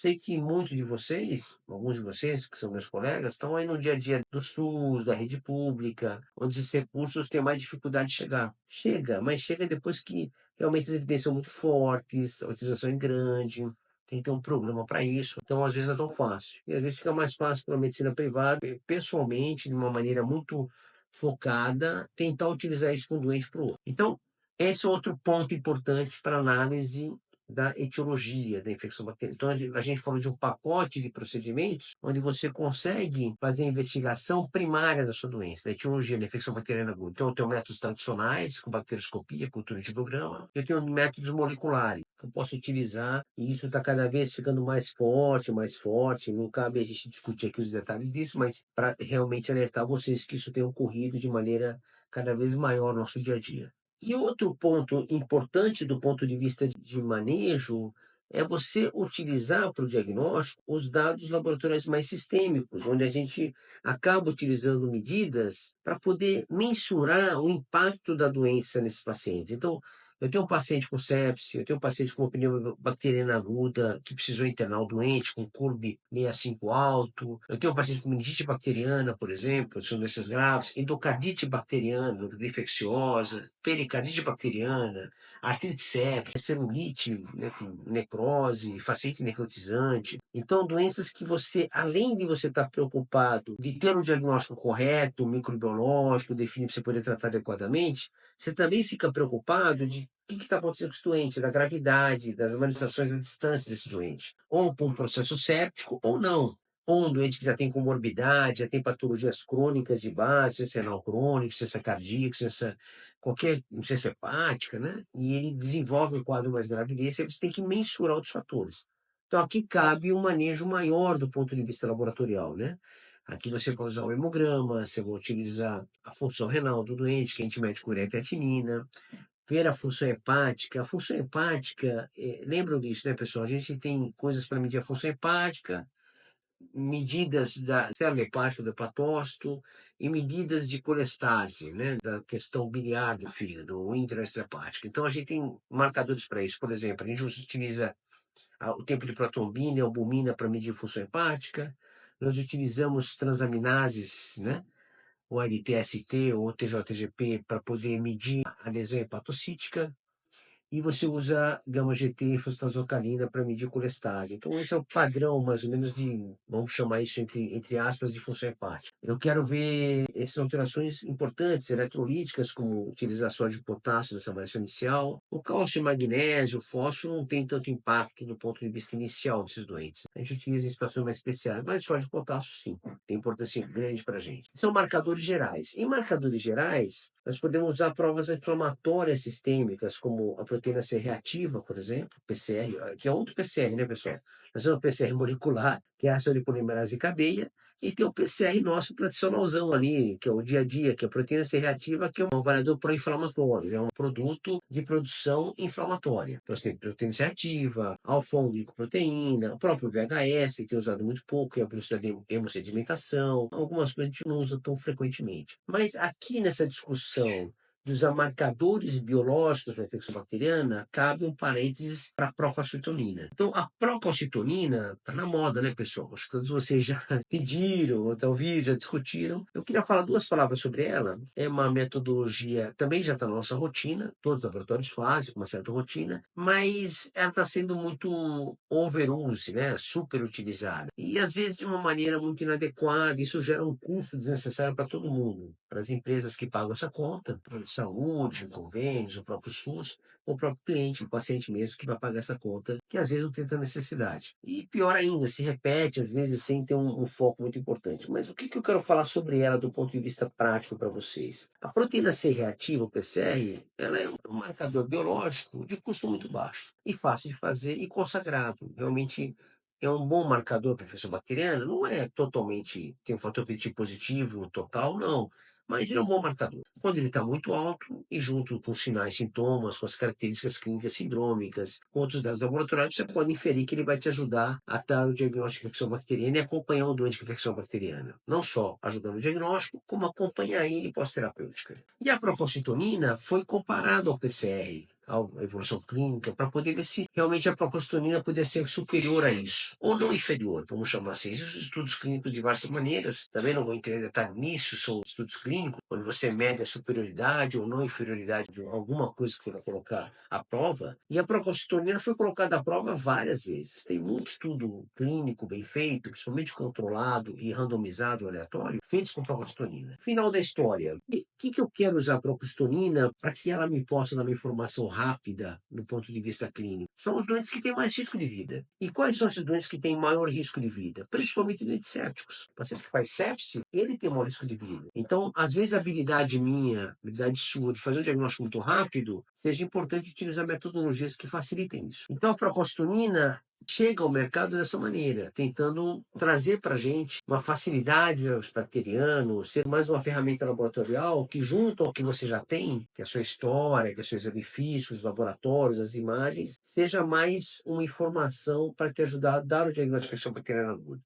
sei que muitos de vocês, alguns de vocês, que são meus colegas, estão aí no dia a dia do SUS, da rede pública, onde esses recursos têm mais dificuldade de chegar. Chega, mas chega depois que realmente as evidências são muito fortes, a utilização é grande, tem que ter um programa para isso. Então, às vezes, não é tão fácil. E às vezes fica mais fácil para a medicina privada, pessoalmente, de uma maneira muito focada, tentar utilizar isso com um doente para o outro. Então, esse é outro ponto importante para análise da etiologia da infecção bacteriana. Então, a gente falou de um pacote de procedimentos onde você consegue fazer a investigação primária da sua doença, da etiologia da infecção bacteriana aguda. Então, eu tenho métodos tradicionais, com bacterioscopia, cultura de hidrograma. Eu tenho métodos moleculares que eu posso utilizar, e isso está cada vez ficando mais forte, mais forte. Não cabe a gente discutir aqui os detalhes disso, mas para realmente alertar vocês que isso tem ocorrido de maneira cada vez maior no nosso dia a dia. E outro ponto importante do ponto de vista de manejo é você utilizar para o diagnóstico os dados laboratoriais mais sistêmicos, onde a gente acaba utilizando medidas para poder mensurar o impacto da doença nesses pacientes. Então, eu tenho um paciente com sepse, eu tenho um paciente com pneumonia bacteriana aguda que precisou internar o doente com CURB 65 alto. Eu tenho um paciente com meningite bacteriana, por exemplo, que são doenças graves, endocardite bacteriana, infecciosa, pericardite bacteriana, artrite séptica, celulite, né, com necrose, fasciite necrotizante. Então, doenças que você, além de você estar preocupado de ter um diagnóstico correto, microbiológico, definido para você poder tratar adequadamente, você também fica preocupado de o que está acontecendo com esse doente, da gravidade, das manifestações à distância desse doente. Ou por um processo séptico, ou não. Ou um doente que já tem comorbidade, já tem patologias crônicas de base, ciência renal crônica, ciência cardíaca, ciência, qualquer ciência hepática, né? E ele desenvolve um quadro mais grave desse, aí você tem que mensurar outros fatores. Então, aqui cabe um manejo maior do ponto de vista laboratorial, né? Aqui você vai usar o hemograma, você vai utilizar a função renal do doente, que a gente mede com ureia e creatinina, ver a função hepática. A função hepática, lembram disso, né, pessoal? A gente tem coisas para medir a função hepática, medidas da célula hepática do hepatócito e medidas de colestase, né, da questão biliar do fígado, o intraextrahepático. Então, a gente tem marcadores para isso. Por exemplo, a gente utiliza o tempo de protrombina e albumina para medir função hepática. Nós utilizamos transaminases, né, o LTST ou o TJGP para poder medir a lesão hepatocítica. E você usa gama-GT e fosfatazocalina para medir colestase. Então, esse é o padrão, mais ou menos, de, vamos chamar isso entre aspas, de função hepática. Eu quero ver essas alterações importantes, eletrolíticas, como utilizar sódio e potássio nessa avaliação inicial. O cálcio e magnésio, o fósforo, não tem tanto impacto do ponto de vista inicial desses doentes. A gente utiliza em situações mais especiais, mas sódio e potássio, sim, tem importância grande para a gente. São marcadores gerais. Em marcadores gerais, nós podemos usar provas inflamatórias sistêmicas, como a proteína C reativa, por exemplo, PCR, que é outro PCR, né, pessoal? Nós temos o PCR molecular, que é a ação de polimerase em cadeia, e tem o PCR nosso tradicionalzão ali, que é o dia a dia, que é a proteína C reativa, que é um avaliador pró-inflamatório, é um produto de produção inflamatória. Então, você tem proteína C reativa, alfa-1-glicoproteína, o próprio VHS, que tem usado muito pouco, que é a velocidade de hemossedimentação, algumas coisas a gente não usa tão frequentemente. Mas aqui nessa discussão dos marcadores biológicos da infecção bacteriana, cabe um parênteses para a procalcitonina. Então, a procalcitonina está na moda, né, pessoal? Acho que todos vocês já pediram, ou ouviram, já discutiram. Eu queria falar duas palavras sobre ela. É uma metodologia, também já está na nossa rotina, todos os laboratórios fazem com uma certa rotina, mas ela está sendo muito overuse, né, super utilizada. E, às vezes, de uma maneira muito inadequada. Isso gera um custo desnecessário para todo mundo, para as empresas que pagam essa conta, plano de saúde, convênios, o próprio SUS, ou o próprio cliente, o paciente mesmo, que vai pagar essa conta, que às vezes não tem tanta necessidade. E pior ainda, se repete, às vezes, sem ter um foco muito importante. Mas o que eu quero falar sobre ela do ponto de vista prático para vocês? A proteína C reativa, o PCR, ela é um marcador biológico de custo muito baixo e fácil de fazer e consagrado. Realmente é um bom marcador para a infecção bacteriana, não é totalmente, tem um fator preditivo positivo total, não, mas ele é um bom marcador. Quando ele está muito alto e junto com sinais, sintomas, com as características clínicas sindrômicas, com outros dados laboratoriais, você pode inferir que ele vai te ajudar a dar o diagnóstico de infecção bacteriana e acompanhar o doente com infecção bacteriana. Não só ajudando o diagnóstico, como acompanhar ele pós-terapêutica. E a procalcitonina foi comparada ao PCR. a evolução clínica, para poder ver se realmente a procalcitonina poderia ser superior a isso, ou não inferior, vamos chamar assim. Existem estudos clínicos de várias maneiras, também não vou entrar em detalhe nisso, são estudos clínicos, onde você mede a superioridade ou não inferioridade de alguma coisa que você vai colocar à prova, e a procalcitonina foi colocada à prova várias vezes. Tem muito estudo clínico bem feito, principalmente controlado e randomizado, aleatório, feitos com procalcitonina. Final da história. O que eu quero usar a procalcitonina para que ela me possa dar uma informação rápida do ponto de vista clínico? São os doentes que têm mais risco de vida. E quais são esses doentes que têm maior risco de vida? Principalmente doentes sépticos. O paciente que faz sepse, ele tem maior risco de vida. Então, às vezes, a habilidade minha, a habilidade sua de fazer um diagnóstico muito rápido, seja importante utilizar metodologias que facilitem isso. Então, a procalcitonina chega ao mercado dessa maneira, tentando trazer para a gente uma facilidade aos bacterianos, ser mais uma ferramenta laboratorial que, junto ao que você já tem, que é a sua história, que é o seu exame físico, os laboratórios, as imagens, seja mais uma informação para te ajudar a dar o diagnóstico de infecção bacteriana aguda.